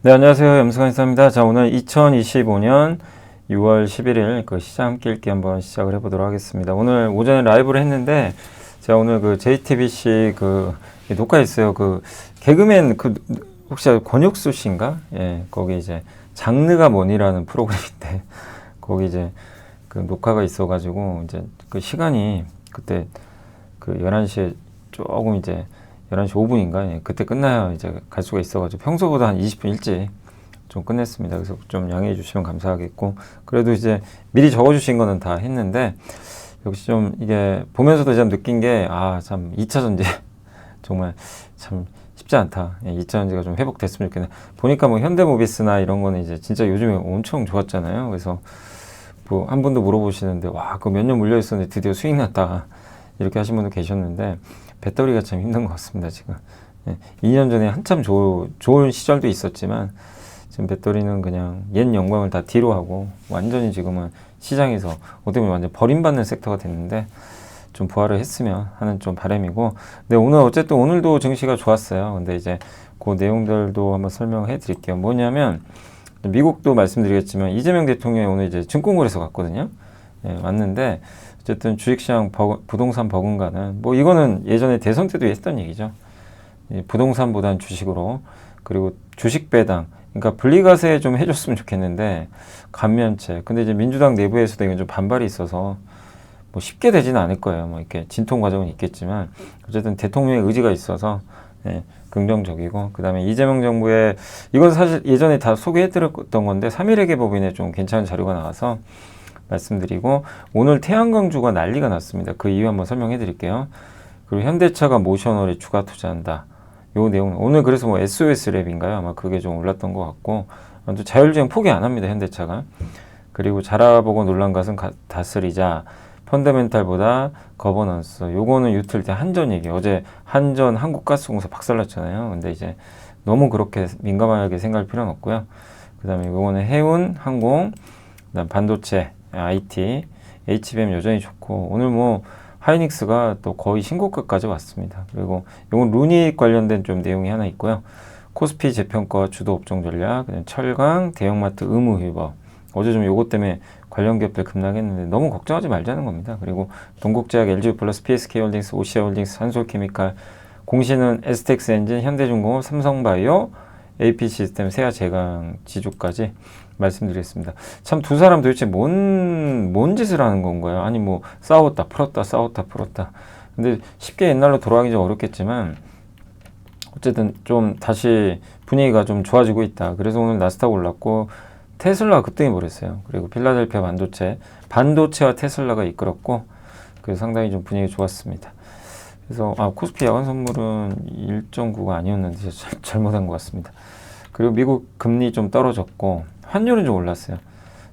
네, 안녕하세요. 염승환 인사입니다. 자, 오늘 2025년 6월 11일 그 시장 함께 읽기 한번 시작을 해보도록 하겠습니다. 오늘 오전에 라이브를 했는데, 제가 오늘 그 JTBC 그 녹화했어요. 그 개그맨 그 혹시 권혁수 씨인가? 예, 거기 이제 장르가 뭐니라는 프로그램인데, 거기 이제 그 녹화가 있어가지고 이제 그 시간이 그때 그 11시에 조금 이제 11시 5분인가? 예, 그때 끝나야 이제 갈 수가 있어가지고 평소보다 한 20분 일찍 좀 끝냈습니다. 그래서 좀 양해해 주시면 감사하겠고, 그래도 이제 미리 적어주신 거는 다 했는데, 역시 좀 이게 보면서도 좀 느낀 게, 참 2차 전지 정말 참 쉽지 않다. 예, 2차 전지가 좀 회복됐으면 좋겠네. 보니까 뭐 현대모비스나 이런 거는 이제 진짜 요즘에 엄청 좋았잖아요. 그래서 뭐 한 분도 물어보시는데, 와, 그거 몇 년 물려 있었는데 드디어 수익 났다. 이렇게 하신 분도 계셨는데, 배터리가 참 힘든 것 같습니다, 지금. 예, 2년 전에 한참 좋은 시절도 있었지만, 지금 배터리는 그냥 옛 영광을 다 뒤로 하고, 완전히 지금은 시장에서, 어떻게 보면 완전 버림받는 섹터가 됐는데, 좀 부활을 했으면 하는 좀 바람이고, 근데 오늘 어쨌든 오늘도 증시가 좋았어요. 근데 이제 그 내용들도 한번 설명해 드릴게요. 뭐냐면, 미국도 말씀드리겠지만, 이재명 대통령이 오늘 이제 증권거래소 갔거든요. 예, 왔는데, 어쨌든 주식시장 부동산 버금가는 뭐 이거는 예전에 대선 때도 했던 얘기죠. 부동산보다는 주식으로, 그리고 주식 배당, 그러니까 분리과세 좀 해줬으면 좋겠는데 감면책. 근데 이제 민주당 내부에서도 이건 좀 반발이 있어서 뭐 쉽게 되지는 않을 거예요. 뭐 이렇게 진통 과정은 있겠지만 어쨌든 대통령의 의지가 있어서 예, 긍정적이고, 그 다음에 이재명 정부의 이건 사실 예전에 다 소개해드렸던 건데 3.1회계 법인에 좀 괜찮은 자료가 나와서 말씀드리고, 오늘 태양광주가 난리가 났습니다. 그 이유 한번 설명해 드릴게요. 그리고 현대차가 모셔널에 추가 투자한다. 요 내용 오늘 그래서 뭐 SOS랩인가요? 아마 그게 좀 올랐던 것 같고, 또 자율주행 포기 안 합니다, 현대차가. 그리고 자라보고 놀란 것은 다스리자, 펀더멘탈보다 거버넌스. 요거는 유틸리티 한전 얘기. 어제 한전 한국가스공사 박살났잖아요. 근데 이제 너무 그렇게 민감하게 생각할 필요는 없고요. 그 다음에 요거는 해운, 항공, 그다음 반도체, IT, HBM 여전히 좋고, 오늘 뭐 하이닉스가 또 거의 신고가까지 왔습니다. 그리고 이건 루닉 관련된 좀 내용이 하나 있고요. 코스피 재평가 주도 업종 전략, 철강, 대형마트 의무 휴업. 어제 좀 요것 때문에 관련 기업들 급락했는데 너무 걱정하지 말자는 겁니다. 그리고 동국제약, LG플러스, PSK홀딩스, 오시아홀딩스, 한솔케미칼, 공시는 STX 엔진, 현대중공업, 삼성바이오, AP시스템, 세아제강, 지주까지 말씀드리겠습니다. 참 두 사람 도대체 뭔 짓을 하는 건가요? 아니 뭐 싸웠다 풀었다 싸웠다 풀었다. 근데 쉽게 옛날로 돌아가기 좀 어렵겠지만 어쨌든 좀 다시 분위기가 좀 좋아지고 있다. 그래서 오늘 나스닥 올랐고 테슬라 급등해 버렸어요. 그리고 필라델피아 반도체와 테슬라가 이끌었고, 그래서 상당히 좀 분위기 좋았습니다. 그래서 코스피 야간 선물은 1.9가 아니었는데 제가 잘못한 것 같습니다. 그리고 미국 금리 좀 떨어졌고 환율은 좀 올랐어요.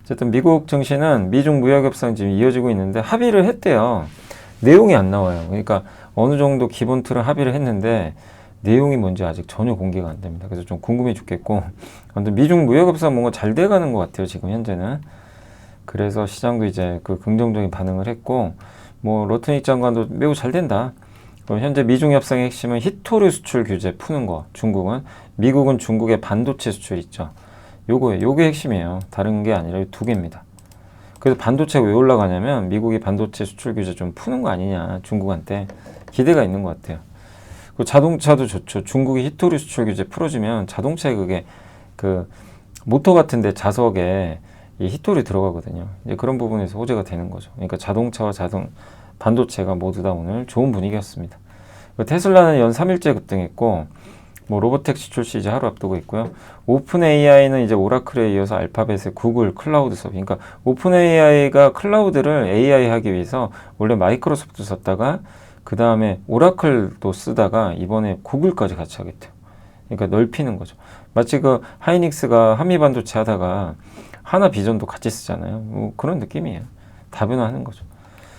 어쨌든 미국 증시는 미중 무역 협상 지금 이어지고 있는데 합의를 했대요. 내용이 안 나와요. 그러니까 어느 정도 기본 틀은 합의를 했는데 내용이 뭔지 아직 전혀 공개가 안 됩니다. 그래서 좀 궁금해 죽겠고, 아무튼 미중 무역 협상 뭔가 잘 돼가는 것 같아요, 지금 현재는. 그래서 시장도 이제 그 긍정적인 반응을 했고, 뭐 러트닉 장관도 매우 잘 된다. 현재 미중 협상의 핵심은 히토류 수출 규제 푸는 거. 중국은, 미국은 중국의 반도체 수출 있죠. 요게 핵심이에요. 다른 게 아니라 두 개입니다. 그래서 반도체가 왜 올라가냐면 미국이 반도체 수출 규제 좀 푸는 거 아니냐, 중국한테 기대가 있는 것 같아요. 그리고 자동차도 좋죠. 중국이 히토류 수출 규제 풀어주면 자동차에 그게 그 모터 같은데 자석에 이 히토류 들어가거든요. 이제 그런 부분에서 호재가 되는 거죠. 그러니까 자동차와 반도체가 모두 다 오늘 좋은 분위기였습니다. 테슬라는 연 3일째 급등했고, 뭐 로보택시 출시 이제 하루 앞두고 있고요. 오픈 AI는 이제 오라클에 이어서 알파벳의 구글 클라우드 서비. 그러니까 오픈 AI가 클라우드를 AI 하기 위해서 원래 마이크로소프트 썼다가 그 다음에 오라클도 쓰다가 이번에 구글까지 같이 하겠대요. 그러니까 넓히는 거죠. 마치 그 하이닉스가 한미반도체 하다가 하나 비전도 같이 쓰잖아요. 뭐 그런 느낌이에요. 다변화하는 거죠.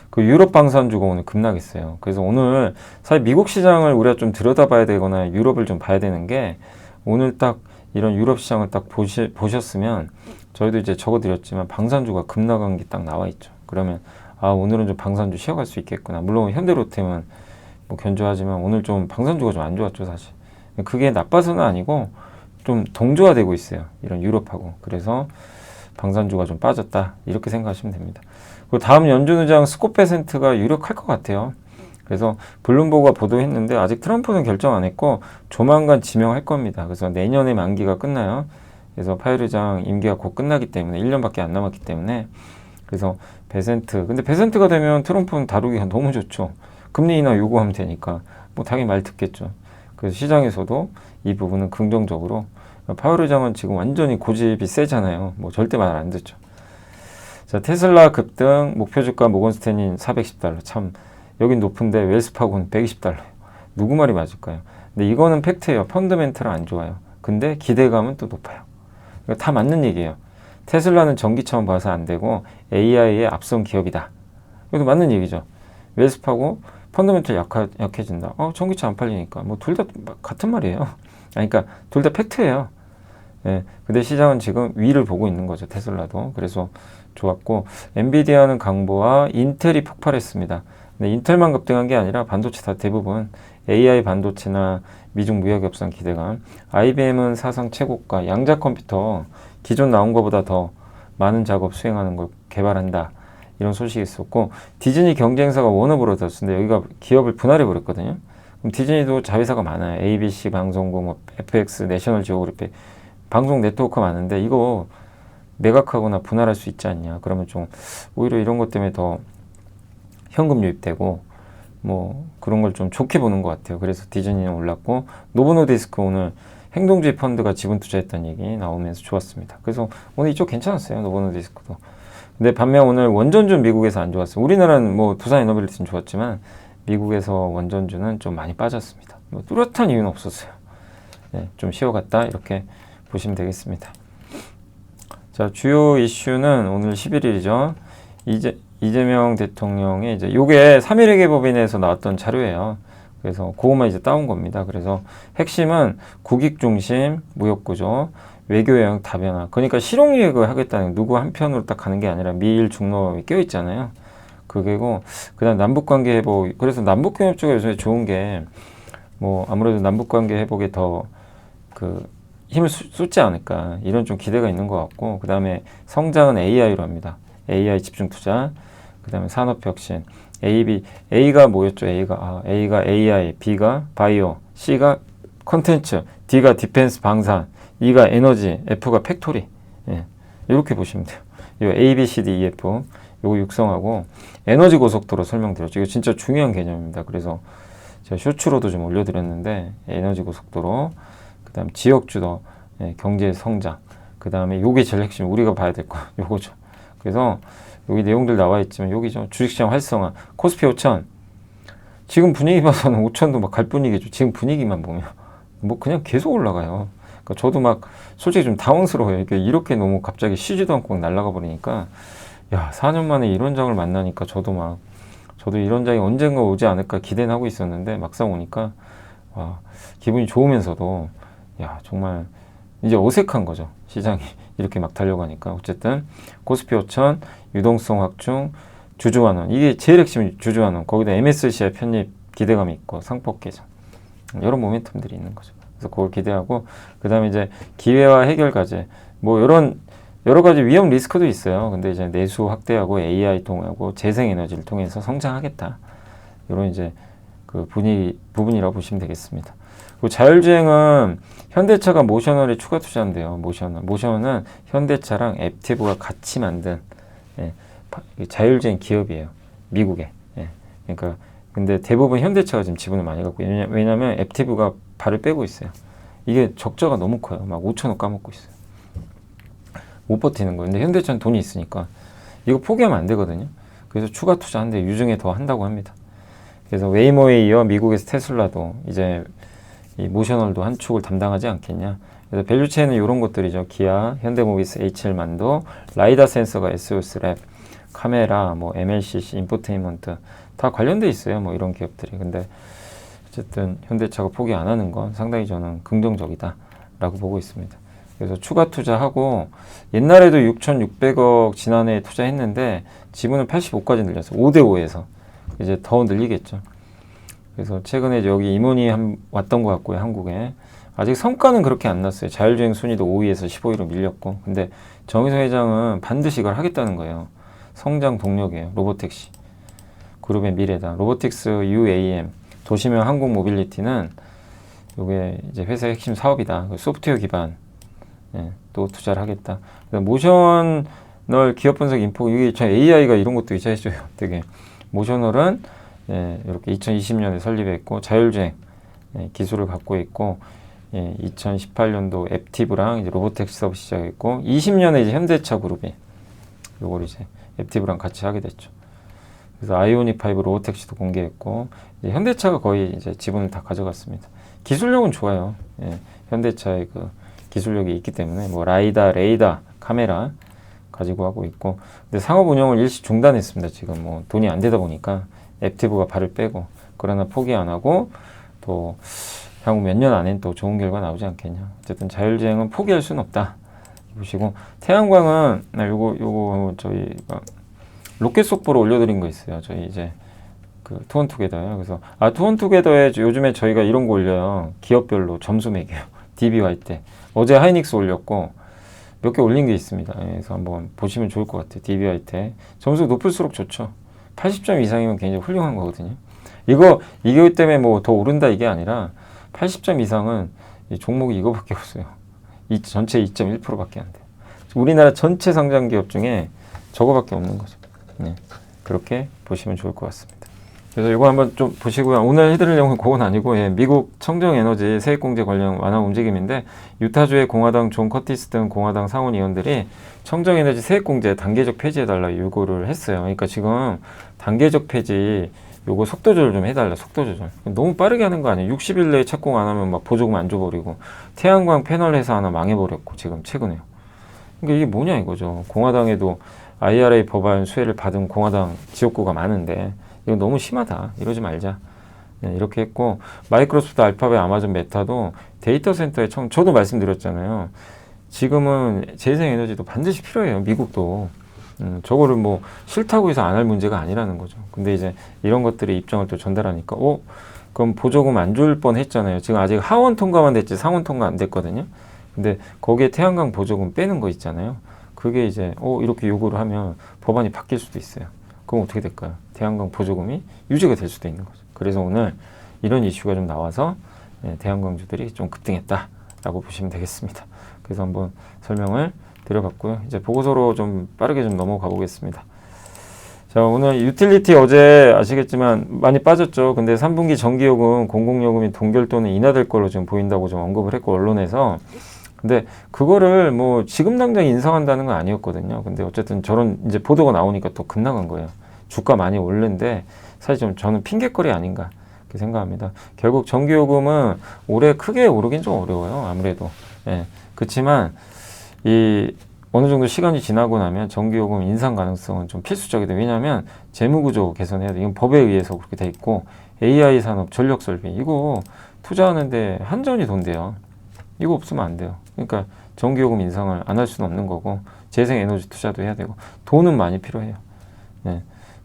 그 유럽 방산주가 오늘 급락했어요. 그래서 오늘 사실 미국 시장을 우리가 좀 들여다봐야 되거나 유럽을 좀 봐야 되는 게, 오늘 딱 이런 유럽 시장을 딱 보셨으면 저희도 이제 적어드렸지만 방산주가 급락한 게 딱 나와 있죠. 그러면 오늘은 좀 방산주 쉬어갈 수 있겠구나. 물론 현대로템은 뭐 견조하지만 오늘 좀 방산주가 좀 안 좋았죠, 사실. 그게 나빠서는 아니고 좀 동조화되고 있어요. 이런 유럽하고. 그래서 방산주가 좀 빠졌다. 이렇게 생각하시면 됩니다. 그리고 다음 연준의장 스콧 베센트가 유력할 것 같아요. 그래서 블룸버그가 보도했는데 아직 트럼프는 결정 안 했고 조만간 지명할 겁니다. 그래서 내년에 만기가 끝나요. 그래서 파웰 의장 임기가 곧 끝나기 때문에 1년밖에 안 남았기 때문에 그래서 베센트. 근데 베센트가 되면 트럼프는 다루기가 너무 좋죠. 금리 인하 요구하면 되니까 뭐 당연히 말 듣겠죠. 그래서 시장에서도 이 부분은 긍정적으로 파웰 의장은 지금 완전히 고집이 세잖아요. 뭐 절대 말 안 듣죠. 자, 테슬라 급등, 목표 주가 모건스탠린 $410. 참 여긴 높은데 웰스파고는 $120. 누구 말이 맞을까요? 근데 이거는 팩트예요. 펀더멘트는 안 좋아요. 근데 기대감은 또 높아요. 다 맞는 얘기예요. 테슬라는 전기차만 봐서 안 되고 AI의 앞선 기업이다. 이것도 맞는 얘기죠. 웰스파고 펀더멘트 약해진다. 전기차 안 팔리니까. 뭐 둘 다 같은 말이에요. 그러니까 둘 다 팩트예요. 예, 근데 시장은 지금 위를 보고 있는 거죠. 테슬라도. 그래서 좋았고 엔비디아는 강보와 인텔이 폭발했습니다. 근데 인텔만 급등한 게 아니라 반도체 다 대부분 AI 반도체나 미중 무역 협상 기대감. IBM은 사상 최고가 양자 컴퓨터 기존 나온 것보다 더 많은 작업 수행하는 걸 개발한다. 이런 소식이 있었고 디즈니 경쟁사가 워너브로더스인데 여기가 기업을 분할해 버렸거든요. 그럼 디즈니도 자회사가 많아요. ABC 방송국, 뭐 FX, 내셔널 지오그래피 방송 네트워크가 많은데 이거 매각하거나 분할할 수 있지 않냐. 그러면 좀 오히려 이런 것 때문에 더 현금 유입되고 뭐 그런 걸 좀 좋게 보는 것 같아요. 그래서 디즈니는 올랐고 노보노디스크 오늘 행동주의 펀드가 지분 투자했다는 얘기 나오면서 좋았습니다. 그래서 오늘 이쪽 괜찮았어요. 노보노디스크도. 근데 반면 오늘 원전주 미국에서 안 좋았어요. 우리나라는 뭐 두산에너빌리티는 좋았지만 미국에서 원전주는 좀 많이 빠졌습니다. 뭐 뚜렷한 이유는 없었어요. 네, 좀 쉬어갔다 이렇게 보시면 되겠습니다. 자, 주요 이슈는 오늘 11일이죠. 이재명 대통령의 이제 요게 3.1 회계법인에서 나왔던 자료예요. 그래서 그것만 이제 따온 겁니다. 그래서 핵심은 국익 중심 무역구조, 외교 영역 다변화. 그러니까 실용유역을 하겠다는 누구 한편으로 딱 가는 게 아니라 미일 중로이 껴 있잖아요. 그게고 그다음 남북관계 회복. 그래서 남북경협 쪽에 요즘에 좋은 게 뭐 아무래도 남북관계 회복에 더 그 힘을 쏟지 않을까 이런 좀 기대가 있는 것 같고 그다음에 성장은 AI로 합니다. AI 집중 투자. 그다음에 산업혁신. A가 뭐였죠? A가 AI, B가 바이오, C가 컨텐츠, D가 디펜스 방산, E가 에너지, F가 팩토리. 예, 이렇게 보시면 돼요. 요 A, B, C, D, E, F 요거 육성하고 에너지 고속도로 설명드렸죠. 이거 진짜 중요한 개념입니다. 그래서 제가 쇼츠로도 좀 올려드렸는데 에너지 고속도로, 그다음 지역주도, 예, 경제 성장, 그다음에 요게 제일 핵심 우리가 봐야 될 거 요거죠. 그래서 여기 내용들 나와 있지만 여기죠. 주식시장 활성화, 코스피 5천 지금 분위기 봐서는 5천도 막 갈 분위기죠. 지금 분위기만 보면 뭐 그냥 계속 올라가요. 그러니까 저도 막 솔직히 좀 당황스러워요. 이렇게 너무 갑자기 쉬지도 않고 날아가 버리니까 야 4년 만에 이런 장을 만나니까 저도 이런 장이 언젠가 오지 않을까 기대는 하고 있었는데 막상 오니까 와, 기분이 좋으면서도 야 정말 이제 어색한 거죠. 시장이 이렇게 막 달려가니까 어쨌든 코스피 5천 유동성 확충 주주환원 이게 제일 핵심 주주환원 거기다 MSCI 편입 기대감이 있고 상법 개정 이런 모멘텀들이 있는 거죠. 그래서 그걸 기대하고 그 다음에 이제 기회와 해결 과제 뭐 이런 여러 가지 위험 리스크도 있어요. 근데 이제 내수 확대하고 AI 통하고 재생에너지를 통해서 성장하겠다. 이런 이제 그 부분이라고 보시면 되겠습니다. 그리고 자율주행은 현대차가 모셔널에 추가 투자한대요. 모셔널은 현대차랑 앱티브가 같이 만든 예, 자율주행 기업이에요. 미국에. 예, 그러니까 근데 대부분 현대차가 지금 지분을 많이 갖고 왜냐하면 앱티브가 발을 빼고 있어요. 이게 적자가 너무 커요. 막 5천억 까먹고 있어요. 못 버티는 거예요. 근데 현대차는 돈이 있으니까 이거 포기하면 안 되거든요. 그래서 추가 투자한데 유증에 더 한다고 합니다. 그래서 웨이모에 이어 미국에서 테슬라도 이제 이 모셔널도 한 축을 담당하지 않겠냐. 그래서 밸류체인은 이런 것들이죠. 기아, 현대모비스, H7만도, 라이다 센서가 SOS 랩, 카메라, 뭐 MLCC, 인포테인먼트 다 관련돼 있어요. 뭐 이런 기업들이. 근데 어쨌든 현대차가 포기 안 하는 건 상당히 저는 긍정적이다라고 보고 있습니다. 그래서 추가 투자하고 옛날에도 6,600억 지난해에 투자했는데 지분은 85까지 늘렸어요. 5대5에서. 이제 더 늘리겠죠. 그래서 최근에 여기 임원이 왔던 것 같고요. 한국에. 아직 성과는 그렇게 안 났어요. 자율주행 순위도 5위에서 15위로 밀렸고. 근데 정의성 회장은 반드시 이걸 하겠다는 거예요. 성장 동력이에요. 로보택시 그룹의 미래다. 로보틱스 UAM 도시명 항공 모빌리티는 이게 이제 회사의 핵심 사업이다. 소프트웨어 기반 또 투자를 하겠다. 모셔널 기업 분석 인포 이게 저 AI가 이런 것도 이제 해줘요. 되게 모셔널은 이렇게 2020년에 설립했고 자율주행 기술을 갖고 있고 2018년도 앱티브랑 이제 로보택시 사업 시작했고 20년에 이제 현대차 그룹이 요걸 이제 앱티브랑 같이 하게 됐죠. 그래서 아이오닉 5 로보택시도 공개했고 이제 현대차가 거의 이제 지분을 다 가져갔습니다. 기술력은 좋아요. 현대차의 그 기술력이 있기 때문에 뭐 라이다, 레이다, 카메라 가지고 하고 있고 근데 상업 운영을 일시 중단했습니다. 지금 뭐 돈이 안 되다 보니까 앱티브가 발을 빼고 그러나 포기 안 하고 또 향후 몇 년 안엔 또 좋은 결과 나오지 않겠냐. 어쨌든 자율주행은 포기할 수는 없다. 보시고 태양광은 요거 저희가 로켓 속보로 올려드린 거 있어요. 저희 이제 그 투원투게더요. 그래서 투원투게더에 요즘에 저희가 이런 거 올려요. 기업별로 점수 매겨요. DBY 때 어제 하이닉스 올렸고 몇 개 올린 게 있습니다. 그래서 한번 보시면 좋을 것 같아요. DBY 때 점수 높을수록 좋죠. 80점 이상이면 굉장히 훌륭한 거거든요. 이거 때문에 뭐 더 오른다 이게 아니라 80점 이상은 이 종목이 이거밖에 없어요. 이 전체 2.1%밖에 안 돼요. 우리나라 전체 상장 기업 중에 저거밖에 없는 거죠. 그렇게 보시면 좋을 것 같습니다. 그래서 이거 한번 좀 보시고요. 오늘 해드릴 내용은 그건 아니고 미국 청정에너지 세액공제 관련 완화 움직임인데 유타주의 공화당 존 커티스 등 공화당 상원 의원들이 청정에너지 세액공제 단계적 폐지해달라 요구를 했어요. 그러니까 지금 단계적 폐지 요거 속도 조절 좀 해달라. 속도 조절 너무 빠르게 하는 거 아니에요. 60일 내에 착공 안 하면 막 보조금 안 줘버리고 태양광 패널 회사 하나 망해버렸고 지금 최근에요. 그러니까 이게 뭐냐 이거죠. 공화당에도 IRA 법안 수혜를 받은 공화당 지역구가 많은데 이거 너무 심하다. 이러지 말자. 이렇게 했고 마이크로소프트, 알파벳, 아마존, 메타도 데이터 센터에 저도 말씀드렸잖아요. 지금은 재생에너지도 반드시 필요해요. 미국도. 저거를 뭐 싫다고 해서 안 할 문제가 아니라는 거죠. 근데 이제 이런 것들의 입장을 또 전달하니까 그럼 보조금 안 줄 뻔 했잖아요. 지금 아직 하원 통과만 됐지 상원 통과 안 됐거든요. 근데 거기에 태양광 보조금 빼는 거 있잖아요. 그게 이제 이렇게 요구를 하면 법안이 바뀔 수도 있어요. 그럼 어떻게 될까요? 태양광 보조금이 유지가 될 수도 있는 거죠. 그래서 오늘 이런 이슈가 좀 나와서 태양광주들이 좀 급등했다라고 보시면 되겠습니다. 그래서 한번 설명을 드려봤고요. 이제 보고서로 좀 빠르게 좀 넘어가 보겠습니다. 자, 오늘 유틸리티 어제 아시겠지만 많이 빠졌죠. 근데 3분기 전기요금, 공공요금이 동결 또는 인하될 걸로 지금 보인다고 좀 언급을 했고 언론에서 근데 그거를 뭐 지금 당장 인상한다는 건 아니었거든요. 근데 어쨌든 저런 이제 보도가 나오니까 또 급나간 거예요. 주가 많이 오르는데 사실 좀 저는 핑계거리 아닌가 그렇게 생각합니다. 결국 전기요금은 올해 크게 오르긴 좀 어려워요. 아무래도. 그렇지만 이 어느 정도 시간이 지나고 나면 전기요금 인상 가능성은 좀 필수적이다. 왜냐하면 재무구조 개선해야 돼. 이건 법에 의해서 그렇게 돼 있고 AI 산업, 전력 설비 이거 투자하는데 한전이 돈대요. 이거 없으면 안 돼요. 그러니까 전기요금 인상을 안 할 수는 없는 거고 재생에너지 투자도 해야 되고 돈은 많이 필요해요.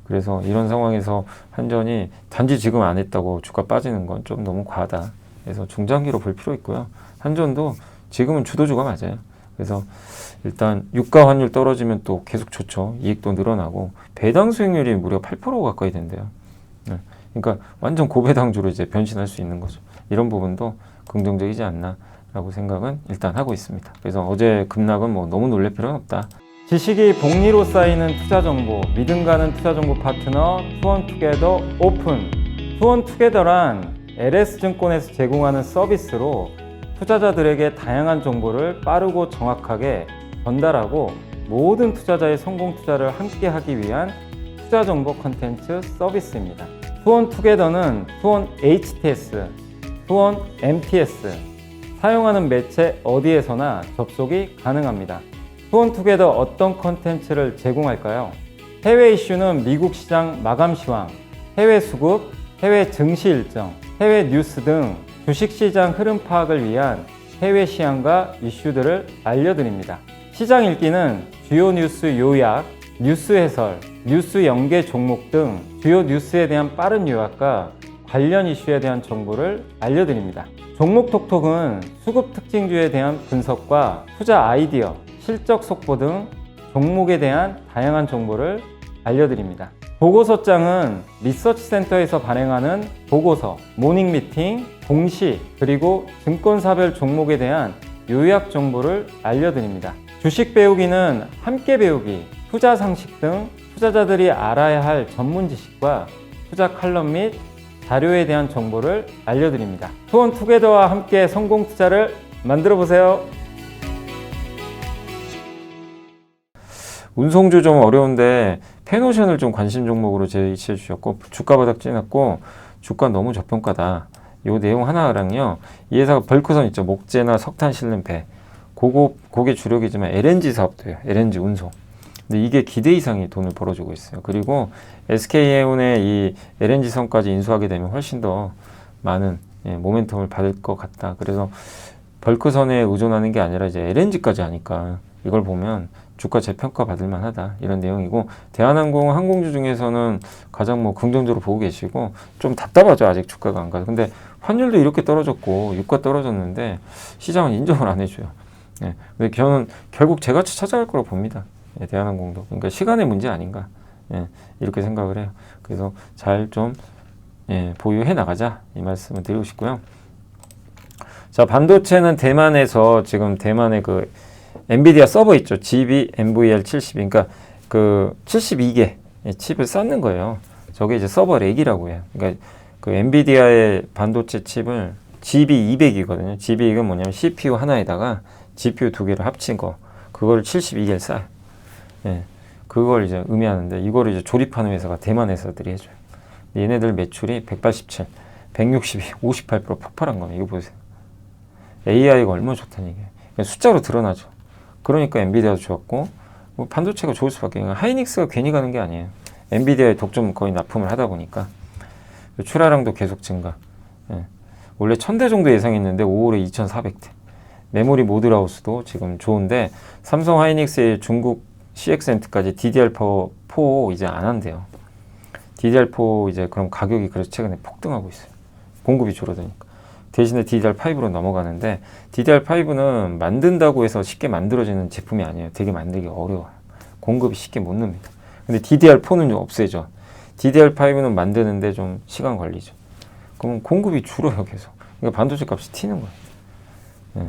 그래서 이런 상황에서 한전이 단지 지금 안 했다고 주가 빠지는 건 좀 너무 과하다. 그래서 중장기로 볼 필요 있고요. 한전도 지금은 주도주가 맞아요. 그래서 일단 유가 환율 떨어지면 또 계속 좋죠. 이익도 늘어나고 배당 수익률이 무려 8% 가까이 된대요. 그러니까 완전 고배당주로 이제 변신할 수 있는 거죠. 이런 부분도 긍정적이지 않나라고 생각은 일단 하고 있습니다. 그래서 어제 급락은 뭐 너무 놀랄 필요는 없다. 지식이 복리로 쌓이는 투자 정보, 믿음 가는 투자 정보 파트너 투원투게더 오픈. 투원투게더란 LS증권에서 제공하는 서비스로 투자자들에게 다양한 정보를 빠르고 정확하게 전달하고 모든 투자자의 성공 투자를 함께 하기 위한 투자 정보 콘텐츠 서비스입니다. 투원투게더는 투원 HTS, 투원 MTS 사용하는 매체 어디에서나 접속이 가능합니다. 투원투게더 어떤 콘텐츠를 제공할까요? 해외 이슈는 미국 시장 마감 시황, 해외 수급, 해외 증시 일정, 해외 뉴스 등 주식시장 흐름 파악을 위한 해외 시황과 이슈들을 알려드립니다. 시장 읽기는 주요 뉴스 요약, 뉴스 해설, 뉴스 연계 종목 등 주요 뉴스에 대한 빠른 요약과 관련 이슈에 대한 정보를 알려드립니다. 종목 톡톡은 수급 특징주에 대한 분석과 투자 아이디어, 실적 속보 등 종목에 대한 다양한 정보를 알려드립니다. 보고서장은 리서치센터에서 발행하는 보고서, 모닝 미팅, 공시, 그리고 증권사별 종목에 대한 요약 정보를 알려드립니다. 주식 배우기는 함께 배우기, 투자 상식 등 투자자들이 알아야 할 전문 지식과 투자 칼럼 및 자료에 대한 정보를 알려드립니다. 투원투게더와 함께 성공 투자를 만들어 보세요. 운송주 좀 어려운데 펜오션을 좀 관심 종목으로 제시해 주셨고, 주가 바닥 찌났고 주가 너무 저평가다. 요 내용 하나랑요, 이 회사가 벌크선 있죠, 목재나 석탄 실는 배, 그게 주력이지만 LNG 사업도 해요. LNG 운송. 근데 이게 기대 이상의 돈을 벌어주고 있어요. 그리고 SK해운의 이 LNG 선까지 인수하게 되면 훨씬 더 많은 모멘텀을 받을 것 같다. 그래서 벌크선에 의존하는 게 아니라 이제 LNG까지 하니까 이걸 보면 주가 재평가 받을 만하다, 이런 내용이고, 대한항공 항공주 중에서는 가장 뭐 긍정적으로 보고 계시고, 좀 답답하죠, 아직 주가가 안 가서. 근데 환율도 이렇게 떨어졌고 유가 떨어졌는데 시장은 인정을 안 해줘요. 근데 저는 결국 제같이 찾아갈 거라고 봅니다. 대한항공도. 그러니까 시간의 문제 아닌가, 이렇게 생각을 해요. 그래서 잘 좀 보유해 나가자, 이 말씀을 드리고 싶고요. 자, 반도체는 대만에서 지금 대만의 그 엔비디아 서버 있죠, GB NVL72, 그러니까 그 72개 칩을 쌓는 거예요. 저게 이제 서버 렉이라고 해요. 그러니까 그 엔비디아의 반도체 칩을 GB200이거든요. GB200은 뭐냐면 CPU 하나에다가 GPU 두 개를 합친 거, 그걸 72개를 쌓아요. 그걸 이제 의미하는데, 이거를 이제 조립하는 회사가 대만 회사들이 해줘요. 얘네들 매출이 187, 162, 58% 폭발한 거예요. 이거 보세요. AI가 얼마나 좋다는 얘기예요. 숫자로 드러나죠. 그러니까 엔비디아도 좋았고, 뭐 반도체가 좋을 수밖에. 하이닉스가 괜히 가는 게 아니에요. 엔비디아의 독점 거의 납품을 하다 보니까 출하량도 계속 증가. 원래 1000대 정도 예상했는데 5월에 2400대. 메모리 모듈하우스도 지금 좋은데, 삼성 하이닉스의 중국 CX엔트까지 DDR4 이제 안 한대요. DDR4 이제 그럼 가격이 그래서 최근에 폭등하고 있어요. 공급이 줄어드니까. 대신에 DDR5로 넘어가는데, DDR5는 만든다고 해서 쉽게 만들어지는 제품이 아니에요. 되게 만들기 어려워요. 공급이 쉽게 못 늡니다. 근데 DDR4는 좀 없애죠. DDR5는 만드는데 좀 시간 걸리죠. 그러면 공급이 줄어요, 계속. 그러니까 반도체 값이 튀는 거예요.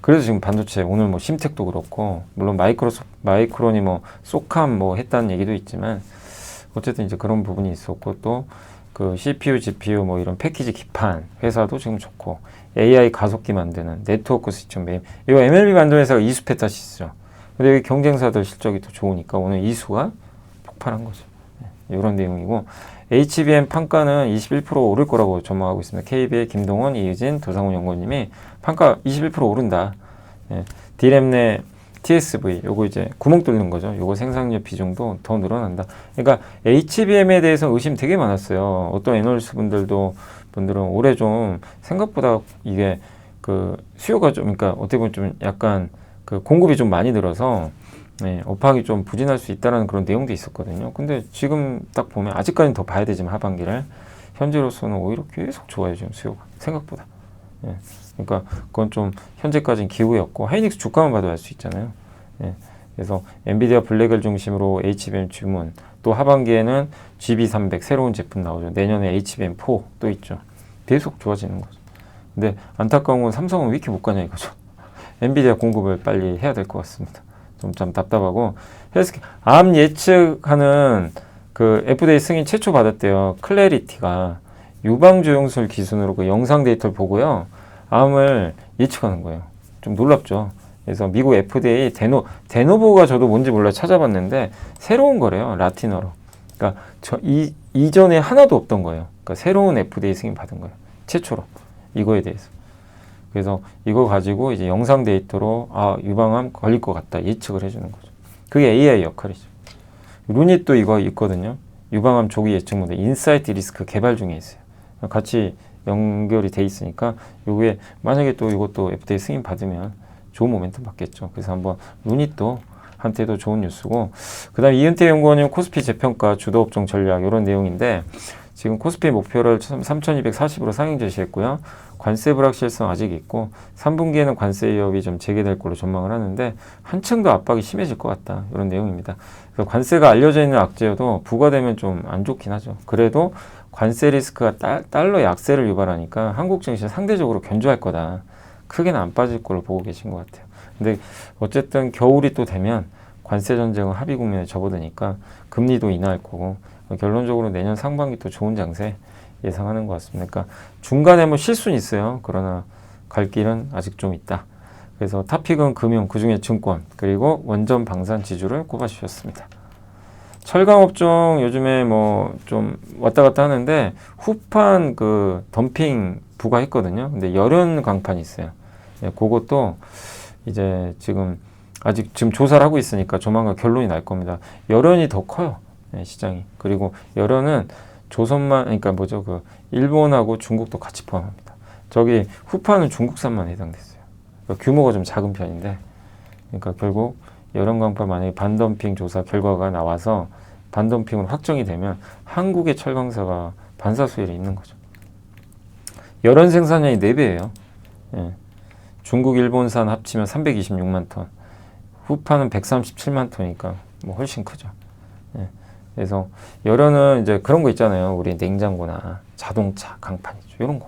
그래서 지금 반도체 오늘 뭐 심텍도 그렇고, 물론 마이크론이 뭐 소캄 뭐 했다는 얘기도 있지만, 어쨌든 이제 그런 부분이 있었고, 또 그 CPU, GPU 뭐 이런 패키지 기판 회사도 지금 좋고, AI 가속기 만드는 네트워크 스위치 매입, 이거 MLB 만드는 회사가 이수페타시스죠. 근데 여기 경쟁사들 실적이 더 좋으니까 오늘 이수가 폭발한 거죠. 이런 내용이고, HBM 판가는 21% 오를 거라고 전망하고 있습니다. KB의 김동원, 이유진, 도상훈 연구원님이 판가 21% 오른다. D램 내 TSV, 요거 이제 구멍 뚫는 거죠. 요거 생산력 비중도 더 늘어난다. 그러니까 HBM에 대해서 의심 되게 많았어요. 어떤 애널리스트 분들은 올해 좀 생각보다 이게 그 수요가 좀, 그러니까 어떻게 보면 좀 약간 그 공급이 좀 많이 늘어서 업황이 좀 부진할 수 있다는 그런 내용도 있었거든요. 근데 지금 딱 보면, 아직까지는 더 봐야 되지만 하반기를, 현재로서는 오히려 계속 좋아요, 지금 수요가 생각보다. 그러니까 그건 좀 현재까지는 기우였고, 하이닉스 주가만 봐도 알 수 있잖아요. 그래서 엔비디아 블랙을 중심으로 HBM 주문, 또 하반기에는 GB300 새로운 제품 나오죠. 내년에 HBM4 또 있죠. 계속 좋아지는 거죠. 근데 안타까운 건 삼성은 왜 이렇게 못 가냐 이거죠. 엔비디아 공급을 빨리 해야 될 것 같습니다. 좀 답답하고, 암 예측하는 그 FDA 승인 최초 받았대요. 클래리티가 유방조영술 기준으로 그 영상 데이터를 보고요, 암을 예측하는 거예요. 좀 놀랍죠. 그래서 미국 FDA 데노보가, 저도 뭔지 몰라 찾아봤는데 새로운 거래요. 라틴어로. 그러니까 이전에 하나도 없던 거예요. 그러니까 새로운 FDA 승인 받은 거예요. 최초로. 이거에 대해서. 그래서 이거 가지고 이제 영상 데이터로 유방암 걸릴 것 같다 예측을 해주는 거죠. 그게 AI 역할이죠. 루닛도 이거 있거든요. 유방암 조기 예측 모델 인사이트 리스크 개발 중에 있어요. 같이 연결이 돼 있으니까, 요게 만약에 또 이것도 FDA 승인 받으면 좋은 모멘텀 받겠죠. 그래서 한번 루닛도 한테도 좋은 뉴스고, 그 다음에 이은태 연구원님 코스피 재평가 주도업종 전략, 이런 내용인데, 지금 코스피 목표를 3,240으로 상향 제시했고요. 관세 불확실성 아직 있고 3분기에는 관세 위협이 좀 재개될 걸로 전망을 하는데 한층 더 압박이 심해질 것 같다. 이런 내용입니다. 그래서 관세가 알려져 있는 악재여도 부과되면 좀 안 좋긴 하죠. 그래도 관세 리스크가 달러 약세를 유발하니까 한국 증시는 상대적으로 견조할 거다. 크게는 안 빠질 걸로 보고 계신 것 같아요. 근데 어쨌든 겨울이 또 되면 관세 전쟁은 합의 국면에 접어드니까 금리도 인하할 거고 결론적으로 내년 상반기 또 좋은 장세 예상하는 것 같습니다. 그러니까 중간에 뭐 실수는 있어요. 그러나 갈 길은 아직 좀 있다. 그래서 탑픽은 금융, 그중에 증권, 그리고 원전 방산 지주를 꼽아주셨습니다. 철강업종 요즘에 뭐 좀 왔다 갔다 하는데 후판 그 덤핑 부과했거든요. 근데 열연 강판이 있어요. 예, 그것도 이제 아직 조사를 하고 있으니까 조만간 결론이 날 겁니다. 열연이 더 커요. 예, 시장이. 그리고 열연은 조선만, 그러니까 뭐죠, 그 일본하고 중국도 같이 포함합니다. 저기 후판은 중국산만 해당됐어요. 그러니까 규모가 좀 작은 편인데, 그러니까 결국 열연강파 만약에 반덤핑 조사 결과가 나와서 반덤핑으로 확정이 되면 한국의 철강사가 반사수혜를 입는 거죠. 열연 생산량이 4배예요. 예. 중국, 일본산 합치면 326만 톤. 후판은 137만 톤이니까 뭐 훨씬 크죠. 예. 그래서 열연은 이제 그런 거 있잖아요. 우리 냉장고나 자동차 강판이죠.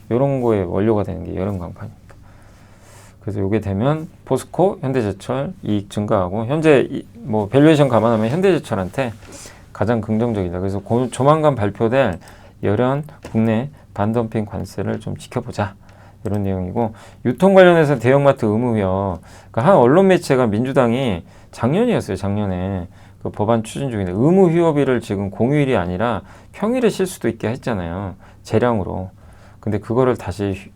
이런 거에 원료가 되는 게 열연 강판입니다. 그래서 이게 되면 포스코, 현대제철 이익 증가하고 현재 뭐 밸류에이션 감안하면 현대제철한테 가장 긍정적이다. 그래서 조만간 발표될 열연 국내 반덤핑 관세를 좀 지켜보자. 이런 내용이고 유통 관련해서 대형마트 의무휴업. 그러니까 한 언론 매체가 민주당이 작년이었어요. 작년에 그 법안 추진 중인데 의무휴업일을 지금 공휴일이 아니라 평일에 쉴 수도 있게 했잖아요. 재량으로. 근데 그거를 다시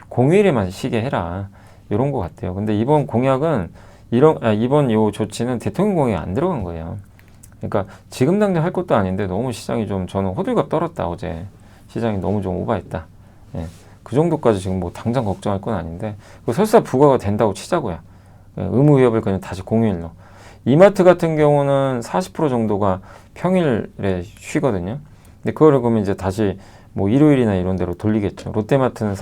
공휴일에만 쉬게 해라. 이런 것 같아요. 근데 이번 공약은 이번 요 조치는 대통령 공약에 안 들어간 거예요. 그러니까 지금 당장 할 것도 아닌데 너무 시장이 저는 호들갑 떨었다. 어제 시장이 너무 좀 오버했다. 예. 그 정도까지 지금 뭐 당장 걱정할 건 아닌데 설사 부과가 된다고 치자고요. 예. 의무휴업을 그냥 다시 공휴일로. 이마트 같은 경우는 40% 정도가 평일에 쉬거든요. 근데 그거를 그러면 이제 다시 뭐 일요일이나 이런 데로 돌리겠죠. 롯데마트는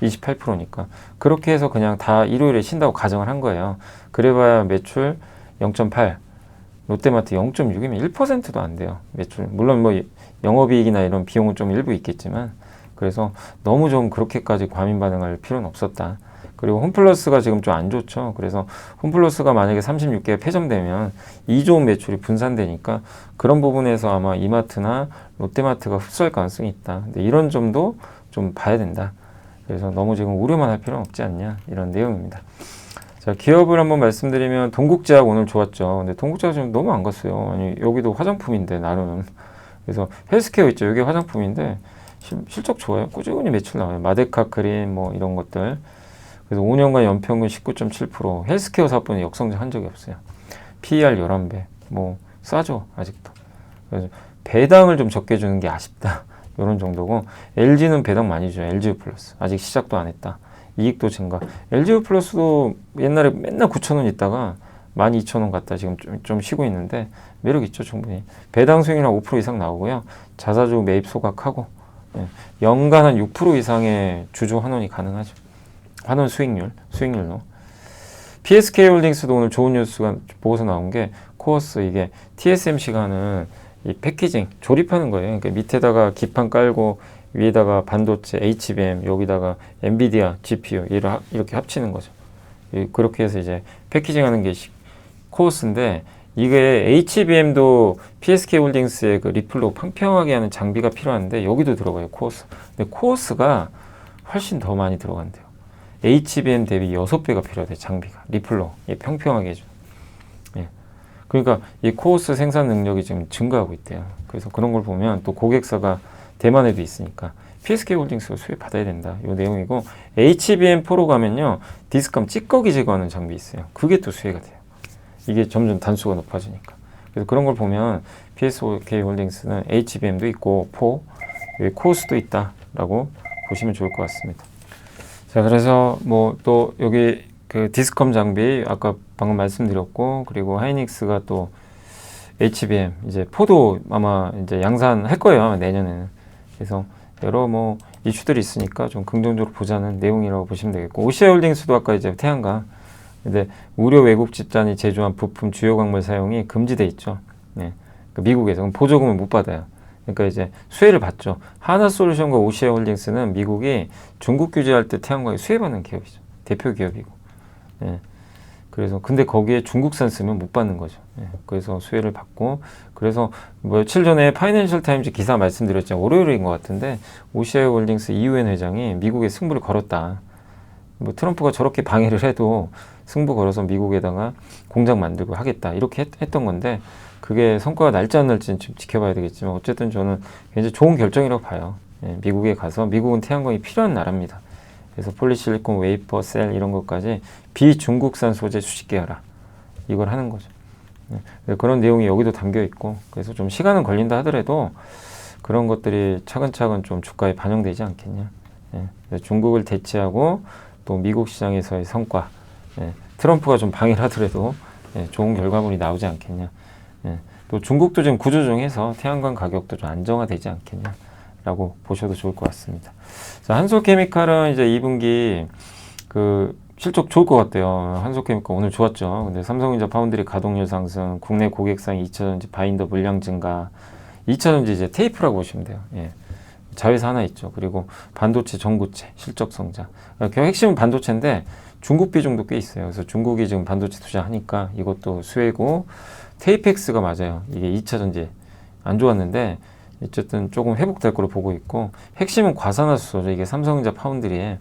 28%니까. 그렇게 해서 그냥 다 일요일에 쉰다고 가정을 한 거예요. 그래봐야 매출 0.8, 롯데마트 0.6이면 1%도 안 돼요. 매출. 물론 뭐 영업이익이나 이런 비용은 좀 일부 있겠지만 그래서 너무 좀 그렇게까지 과민 반응할 필요는 없었다. 그리고 홈플러스가 지금 좀 안 좋죠. 그래서 홈플러스가 만약에 36개가 폐점되면 2조 원 매출이 분산되니까 그런 부분에서 아마 이마트나 롯데마트가 흡수할 가능성이 있다. 근데 이런 점도 좀 봐야 된다. 그래서 너무 지금 우려만 할 필요는 없지 않냐 이런 내용입니다. 자, 기업을 한번 말씀드리면 동국제약 오늘 좋았죠. 근데 동국제약 지금 너무 안 갔어요. 아니 여기도 화장품인데 나름. 그래서 헬스케어 있죠. 이게 화장품인데 실적 좋아요. 꾸준히 매출 나와요. 마데카 크림 뭐 이런 것들. 그래서 5년간 연평균 19.7%. 헬스케어 사업부는 역성장 한 적이 없어요. PER 11배. 뭐 싸죠 아직도. 그래서 배당을 좀 적게 주는 게 아쉽다. 이런 정도고 LG는 배당 많이 줘요. LGU 플러스. 아직 시작도 안 했다. 이익도 증가. LGU 플러스도 옛날에 맨날 9,000원 있다가 12,000원 갔다 지금 좀 쉬고 있는데 매력 있죠 충분히. 배당 수익률 5% 이상 나오고요. 자사주 매입 소각하고 연간 한 6% 이상의 주주 환원이 가능하죠. 환원 수익률로. PSK홀딩스도 오늘 좋은 뉴스가 보고서 나온 게 코어스 이게 TSMC가 하는 이 패키징 조립하는 거예요. 그러니까 밑에다가 기판 깔고 위에다가 반도체 HBM 여기다가 엔비디아 GPU 이렇게 합치는 거죠. 그렇게 해서 이제 패키징하는 게 코어스인데 이게 HBM도 PSK홀딩스의 그 리플로 평평하게 하는 장비가 필요한데 여기도 들어가요 코어스. 근데 코어스가 훨씬 더 많이 들어간대요. HBM 대비 6배가 필요하대 장비가 리플로 평평하게 해줘. 그러니까 이 코어스 생산 능력이 지금 증가하고 있대요. 그래서 그런 걸 보면 또 고객사가 대만에도 있으니까 PSK홀딩스가 수혜 받아야 된다. 이 내용이고 HBM4로 가면요. 디스컴 찌꺼기 제거하는 장비 있어요. 그게 또 수혜가 돼요. 이게 점점 단수가 높아지니까. 그래서 그런 걸 보면 PSK홀딩스는 HBM도 있고 4, 코어스도 있다라고 보시면 좋을 것 같습니다. 자, 그래서 뭐 또 여기 그 디스컴 장비 아까 방금 말씀드렸고 그리고 하이닉스가 또 HBM 이제 포도 아마 이제 양산할 거예요, 아마 내년에는. 그래서 여러 뭐 이슈들이 있으니까 좀 긍정적으로 보자는 내용이라고 보시면 되겠고, OCI홀딩스도 아까 이제 태양광, 근데 우려 외국 집단이 제조한 부품 주요 광물 사용이 금지돼 있죠. 네. 그 미국에서 그럼 보조금을 못 받아요. 그러니까 이제 수혜를 받죠. 하나솔루션과 OCI홀딩스는 미국이 중국 규제할 때 태양광에 수혜받는 기업이죠. 대표 기업이고. 네. 그래서 근데 거기에 중국산 쓰면 못 받는 거죠. 예, 그래서 수혜를 받고, 그래서 며칠 전에 파이낸셜 타임즈 기사 말씀드렸죠. 월요일인 것 같은데 OCI 홀딩스 이우엔 회장이 미국에 승부를 걸었다. 뭐 트럼프가 저렇게 방해를 해도 승부 걸어서 미국에다가 공장 만들고 하겠다 이렇게 했던 건데, 그게 성과가 날지 안 날지는 좀 지켜봐야 되겠지만 어쨌든 저는 굉장히 좋은 결정이라고 봐요. 예, 미국에 가서, 미국은 태양광이 필요한 나라입니다. 그래서 폴리실리콘, 웨이퍼, 셀 이런 것까지 비중국산 소재 수식계하라, 이걸 하는 거죠. 네. 그런 내용이 여기도 담겨 있고, 그래서 좀 시간은 걸린다 하더라도 그런 것들이 차근차근 좀 주가에 반영되지 않겠냐. 네. 중국을 대체하고 또 미국 시장에서의 성과, 네. 트럼프가 좀 방해를 하더라도 네. 좋은 결과물이 나오지 않겠냐. 네. 또 중국도 지금 구조조정해서 태양광 가격도 좀 안정화되지 않겠냐 라고 보셔도 좋을 것 같습니다. 자, 한솔케미칼은 이제 2분기 그 실적 좋을 것 같아요. 한솔케미칼 오늘 좋았죠. 근데 삼성전자 파운드리 가동률 상승, 국내 고객사의 2차전지 바인더 물량 증가, 2차전지 이제 테이프라고 보시면 돼요. 예. 자회사 하나 있죠. 그리고 반도체, 전고체 실적 성장. 그러니까 핵심은 반도체인데 중국 비중도 꽤 있어요. 그래서 중국이 지금 반도체 투자하니까 이것도 수혜고, 테이펙스가 맞아요. 이게 2차전지 안 좋았는데 어쨌든 조금 회복될 거로 보고 있고, 핵심은 과산화수소죠. 이게 삼성전자 파운드리에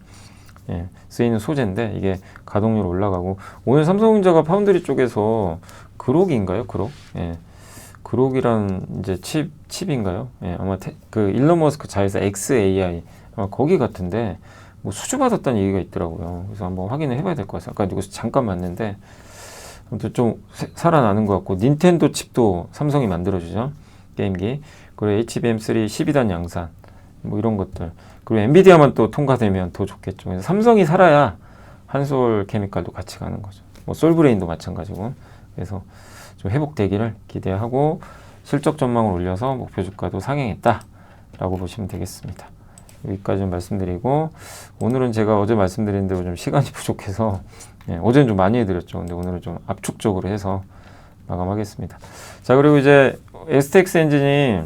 예, 쓰이는 소재인데 이게 가동률 올라가고, 오늘 삼성전자가 파운드리 쪽에서 그록인가요? 그록? 예, 그록이란 이제 칩인가요? 예, 아마 그 일론 머스크 자회사 XAI 아마 거기 같은데 뭐 수주 받았다는 얘기가 있더라고요. 그래서 한번 확인을 해봐야 될 것 같아요. 아까 누구서 잠깐 봤는데 아무튼 좀 살아나는 것 같고, 닌텐도 칩도 삼성이 만들어주죠. 게임기. 그리고 HBM3 12단 양산 뭐 이런 것들, 그리고 엔비디아만 또 통과되면 더 좋겠죠. 그래서 삼성이 살아야 한솔케미칼도 같이 가는 거죠. 뭐 솔브레인도 마찬가지고. 그래서 좀 회복되기를 기대하고, 실적 전망을 올려서 목표 주가도 상향했다라고 보시면 되겠습니다. 여기까지 좀 말씀드리고, 오늘은 제가 어제 말씀드린 대로 좀 시간이 부족해서 예, 어제는 좀 많이 해드렸죠. 근데 오늘은 좀 압축적으로 해서 마감하겠습니다. 자, 그리고 이제 STX 엔진이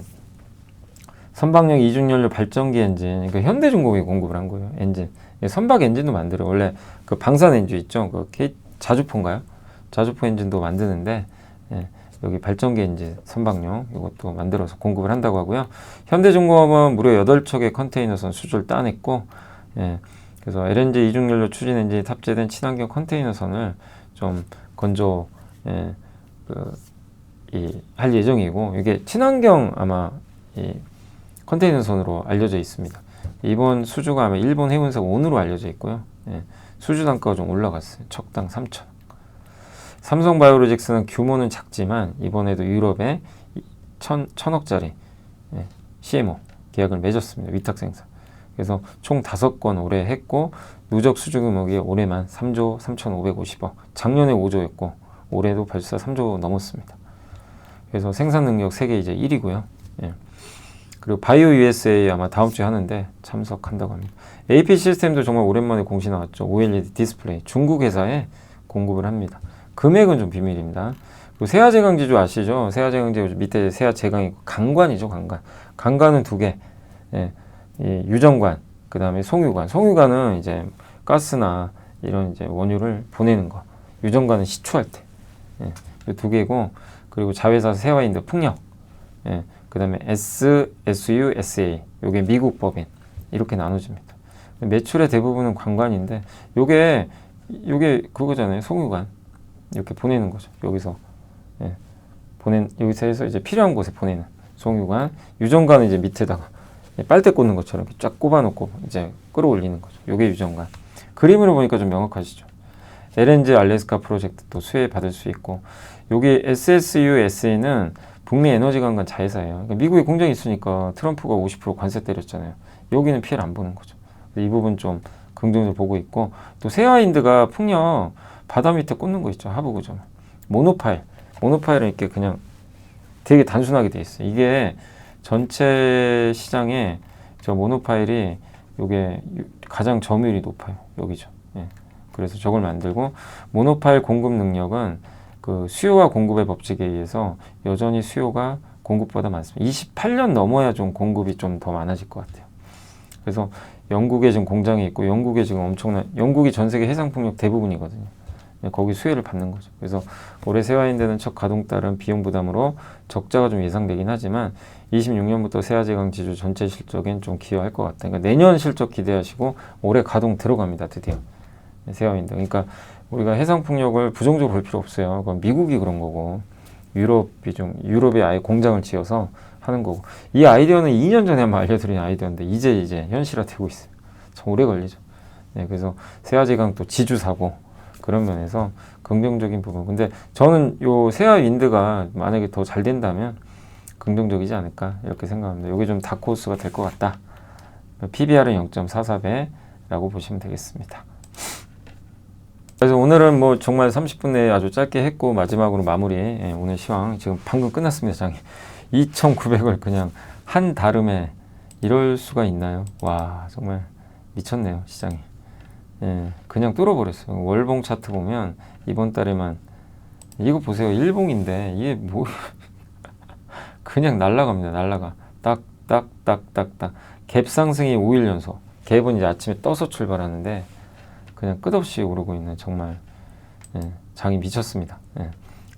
선박용 이중연료 발전기 엔진, 그러니까 현대중공업이 공급을 한 거예요. 엔진. 선박 엔진도 만들어요. 원래 그 방산 엔진 있죠. 그 자주포인가요? 자주포 엔진도 만드는데, 예, 여기 발전기 엔진 선박용 이것도 만들어서 공급을 한다고 하고요. 현대중공업은 무려 8척의 컨테이너선 수주를 따냈고, 예, 그래서 LNG 이중연료 추진 엔진이 탑재된 친환경 컨테이너선을 좀 건조 예, 할 예정이고, 이게 친환경 아마 이 컨테이너선으로 알려져 있습니다. 이번 수주가 아마 일본 해운사 온으로 알려져 있고요. 예, 수주 단가가 좀 올라갔어요. 척당 3천. 삼성바이오로직스는 규모는 작지만 이번에도 유럽에 천억짜리 예, CMO 계약을 맺었습니다. 위탁 생산. 그래서 총 5건 올해 했고, 누적 수주 규모가 올해만 3조 3,550억. 작년에 5조였고 올해도 벌써 3조 넘었습니다. 그래서 생산 능력 세계 이제 1위고요. 예. 그리고 바이오 USA 아마 다음 주에 하는데 참석한다고 합니다. AP 시스템도 정말 오랜만에 공시 나왔죠. OLED 디스플레이 중국 회사에 공급을 합니다. 금액은 좀 비밀입니다. 그리고 세아제강제주 아시죠? 세아제강제주 밑에 세아제강이고 강관이죠. 강관. 강관은 2개. 예. 이 유정관, 그 다음에 송유관. 송유관은 이제 가스나 이런 이제 원유를 보내는 거. 유정관은 시추할 때. 예. 이 2개고, 그리고 자회사 세화인드 풍력. 예. 그 다음에 SU, SA. 요게 미국 법인. 이렇게 나눠집니다. 매출의 대부분은 관관인데, 요게 그거잖아요. 송유관. 이렇게 보내는 거죠. 여기서. 예. 여기서 해서 이제 필요한 곳에 보내는 송유관. 유정관은 이제 밑에다가 빨대 꽂는 것처럼 이렇게 쫙 꼽아놓고 이제 끌어올리는 거죠. 요게 유정관. 그림으로 보니까 좀 명확하시죠. LNG 알래스카 프로젝트도 수혜 받을 수 있고, 요게 SSU, SA는 북미 에너지 관관 자회사예요. 그러니까 미국에 공장이 있으니까 트럼프가 50% 관세 때렸잖아요. 여기는 피해를 안 보는 거죠. 이 부분 좀 긍정적으로 보고 있고, 또 세화인드가 풍력 바다 밑에 꽂는 거 있죠. 하부 구조. 모노파일은 이렇게 그냥 되게 단순하게 돼 있어요. 이게 전체 시장에 저 모노파일이 요게 가장 점유율이 높아요. 여기죠. 예. 그래서 저걸 만들고 모노파일 공급 능력은 그 수요와 공급의 법칙에 의해서 여전히 수요가 공급보다 많습니다. 28년 넘어야 좀 공급이 좀 더 많아질 것 같아요. 그래서 영국에 지금 공장이 있고 영국에 지금 영국이 전 세계 해상풍력 대부분이거든요. 거기 수혜를 받는 거죠. 그래서 올해 세화인대는 첫 가동 따른 비용 부담으로 적자가 좀 예상되긴 하지만 26년부터 세화제강 지주 전체 실적엔 좀 기여할 것 같다. 그러니까 내년 실적 기대하시고 올해 가동 들어갑니다. 드디어 세화인대. 그러니까 우리가 해상풍력을 부정적으로 볼 필요 없어요. 그건 미국이 그런 거고 유럽에 아예 공장을 지어서 하는 거고, 이 아이디어는 2년 전에 한번 알려드린 아이디어인데 이제 현실화되고 있어요. 참 오래 걸리죠. 네, 그래서 세화제강 또 지주 사고 그런 면에서 긍정적인 부분. 근데 저는 요 세화윈드가 만약에 더 잘 된다면 긍정적이지 않을까 이렇게 생각합니다. 이게 좀 다크호스가 될 것 같다. PBR은 0.44배라고 보시면 되겠습니다. 그래서 오늘은 뭐 정말 30분 내에 아주 짧게 했고 마지막으로 마무리. 오늘 시황 지금 방금 끝났습니다. 장이 2,900을 그냥 한 다름에 이럴 수가 있나요? 와, 정말 미쳤네요, 시장이. 예, 그냥 뚫어버렸어요. 월봉 차트 보면 이번 달에만 이거 보세요. 일봉인데 이게 뭐 그냥 날아갑니다. 날아가. 딱딱딱딱딱. 갭 상승이 5일 연속. 갭은 이제 아침에 떠서 출발하는데 그냥 끝없이 오르고 있는 정말 장이 미쳤습니다. 예.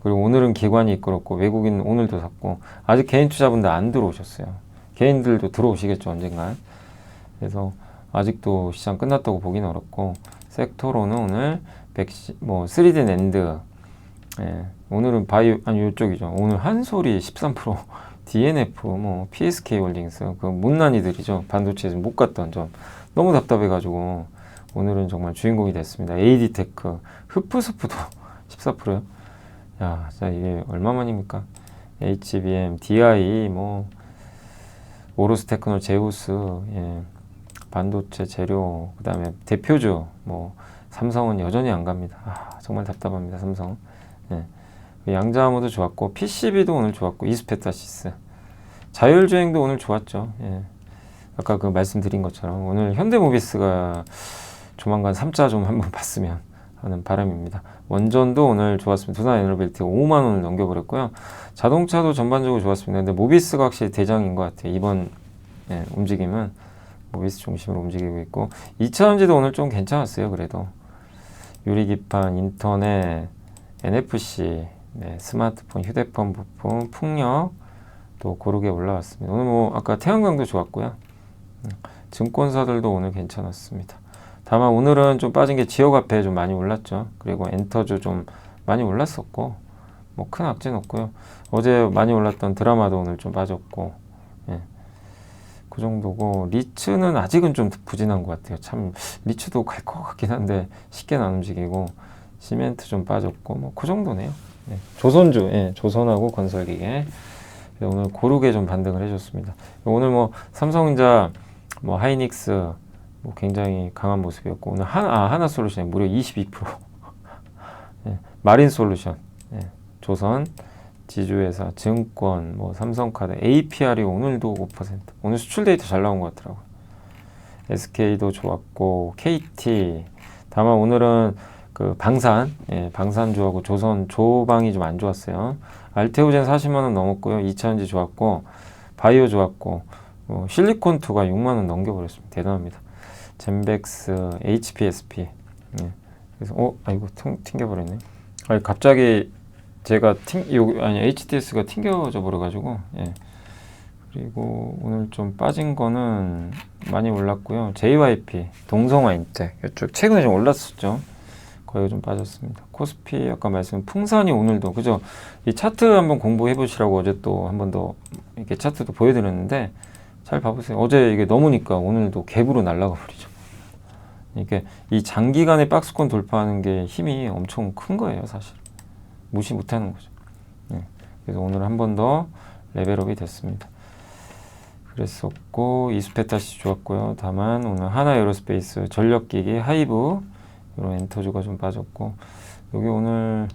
그리고 오늘은 기관이 이끌었고 외국인 오늘도 샀고 아직 개인 투자분들 안 들어오셨어요. 개인들도 들어오시겠죠, 언젠간. 그래서 아직도 시장 끝났다고 보기는 어렵고, 섹터로는 오늘 3D 낸드, 오늘은 이쪽이죠. 오늘 한솔이 13%, DNF, PSK 홀딩스, 그 못난이들이죠. 반도체에서 못 갔던 점. 너무 답답해가지고 오늘은 정말 주인공이 됐습니다. AD테크, 흡프스프도 14%요. 야, 진짜 이게 얼마만입니까? HBM, DI, 오로스테크놀, 제우스, 반도체 재료, 그 다음에 대표주, 삼성은 여전히 안 갑니다. 정말 답답합니다, 삼성. 양자암호도 좋았고, PCB도 오늘 좋았고, 이스페타시스. 자율주행도 오늘 좋았죠. 아까 그 말씀드린 것처럼 오늘 현대모비스가 조만간 3자 좀 한번 봤으면 하는 바람입니다. 원전도 오늘 좋았습니다. 두산에너빌티가 5만 원을 넘겨버렸고요. 자동차도 전반적으로 좋았습니다. 근데 모비스가 확실히 대장인 것 같아요. 이번 움직임은 모비스 중심으로 움직이고 있고, 2차전지도 오늘 좀 괜찮았어요. 그래도 유리기판, 인터넷, NFC, 스마트폰, 휴대폰 부품, 풍력 또 고르게 올라왔습니다. 오늘 아까 태양광도 좋았고요. 증권사들도 오늘 괜찮았습니다. 다만 오늘은 좀 빠진 게 지역화폐 좀 많이 올랐죠. 그리고 엔터주 좀 많이 올랐었고, 큰 악재는 없고요. 어제 많이 올랐던 드라마도 오늘 좀 빠졌고, 그 정도고, 리츠는 아직은 좀 부진한 것 같아요. 참 리츠도 갈 것 같긴 한데 쉽게는 안 움직이고, 시멘트 좀 빠졌고, 그 정도네요. 조선주, 조선하고 건설기계 오늘 고르게 좀 반등을 해줬습니다. 오늘 삼성전자, 하이닉스 굉장히 강한 모습이었고, 오늘 하나솔루션이 무려 22%. 마린솔루션, 조선, 지주회사, 증권, 삼성카드, APR이 오늘도 5%. 오늘 수출 데이터 잘 나온 것 같더라고요. SK도 좋았고, KT. 다만 오늘은 그 방산주하고 조방이 좀 안 좋았어요. 알테오젠 40만원 넘었고요. 2차전지 좋았고, 바이오 좋았고, 실리콘2가 6만원 넘겨버렸습니다. 대단합니다. 젠백스, HPSP. 그래서 이거 튕겨버렸네. 갑자기 제가 HTS가 튕겨져 버려가지고. 그리고 오늘 좀 빠진 거는 많이 올랐고요. JYP, 동성화인텍 이쪽 최근에 좀 올랐었죠. 거기가 좀 빠졌습니다. 코스피 아까 말씀 풍산이 오늘도 그죠? 이 차트 한번 공부해 보시라고 어제 또 한 번 더 이렇게 차트도 보여드렸는데 잘 봐보세요. 어제 이게 넘으니까 오늘도 갭으로 날아가 버리죠. 이게 이 장기간의 박스권 돌파하는 게 힘이 엄청 큰 거예요, 사실. 무시 못하는 거죠. 그래서 오늘 한 번 더 레벨업이 됐습니다. 그랬었고, 이스페타시 좋았고요. 다만 오늘 하나에어로스페이스, 전력기기, 하이브 이런 엔터주가 좀 빠졌고, 여기 오늘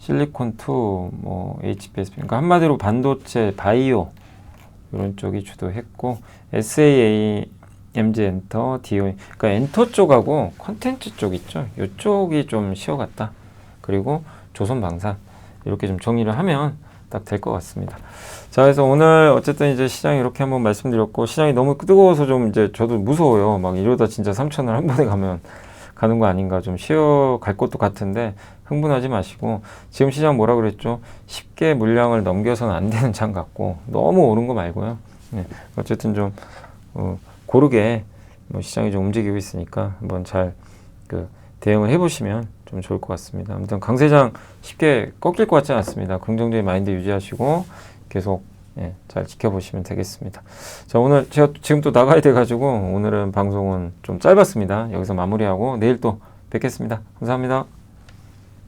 실리콘2, 뭐 HPSP, 그러니까 한마디로 반도체, 바이오 이런 쪽이 주도했고 SAA, MG 엔터, DOE, 그러니까 엔터 쪽하고 컨텐츠 쪽 있죠. 이쪽이 좀 쉬어갔다. 그리고 조선방산 이렇게 좀 정리를 하면 딱 될 것 같습니다. 자, 그래서 오늘 어쨌든 이제 시장이 이렇게 한번 말씀드렸고, 시장이 너무 뜨거워서 좀 이제 저도 무서워요. 막 이러다 진짜 3천을 한 번에 가는 거 아닌가, 좀 쉬어갈 것도 같은데 흥분하지 마시고, 지금 시장 뭐라 그랬죠? 쉽게 물량을 넘겨서는 안 되는 장 같고, 너무 오른 거 말고요. 네, 어쨌든 좀 고르게 뭐 시장이 좀 움직이고 있으니까 한번 잘 대응을 해보시면 좀 좋을 것 같습니다. 아무튼 강세장 쉽게 꺾일 것 같지 않습니다. 긍정적인 마인드 유지하시고 계속 잘 지켜보시면 되겠습니다. 자, 오늘 제가 지금 또 나가야 돼가지고 오늘은 방송은 좀 짧았습니다. 여기서 마무리하고 내일 또 뵙겠습니다. 감사합니다.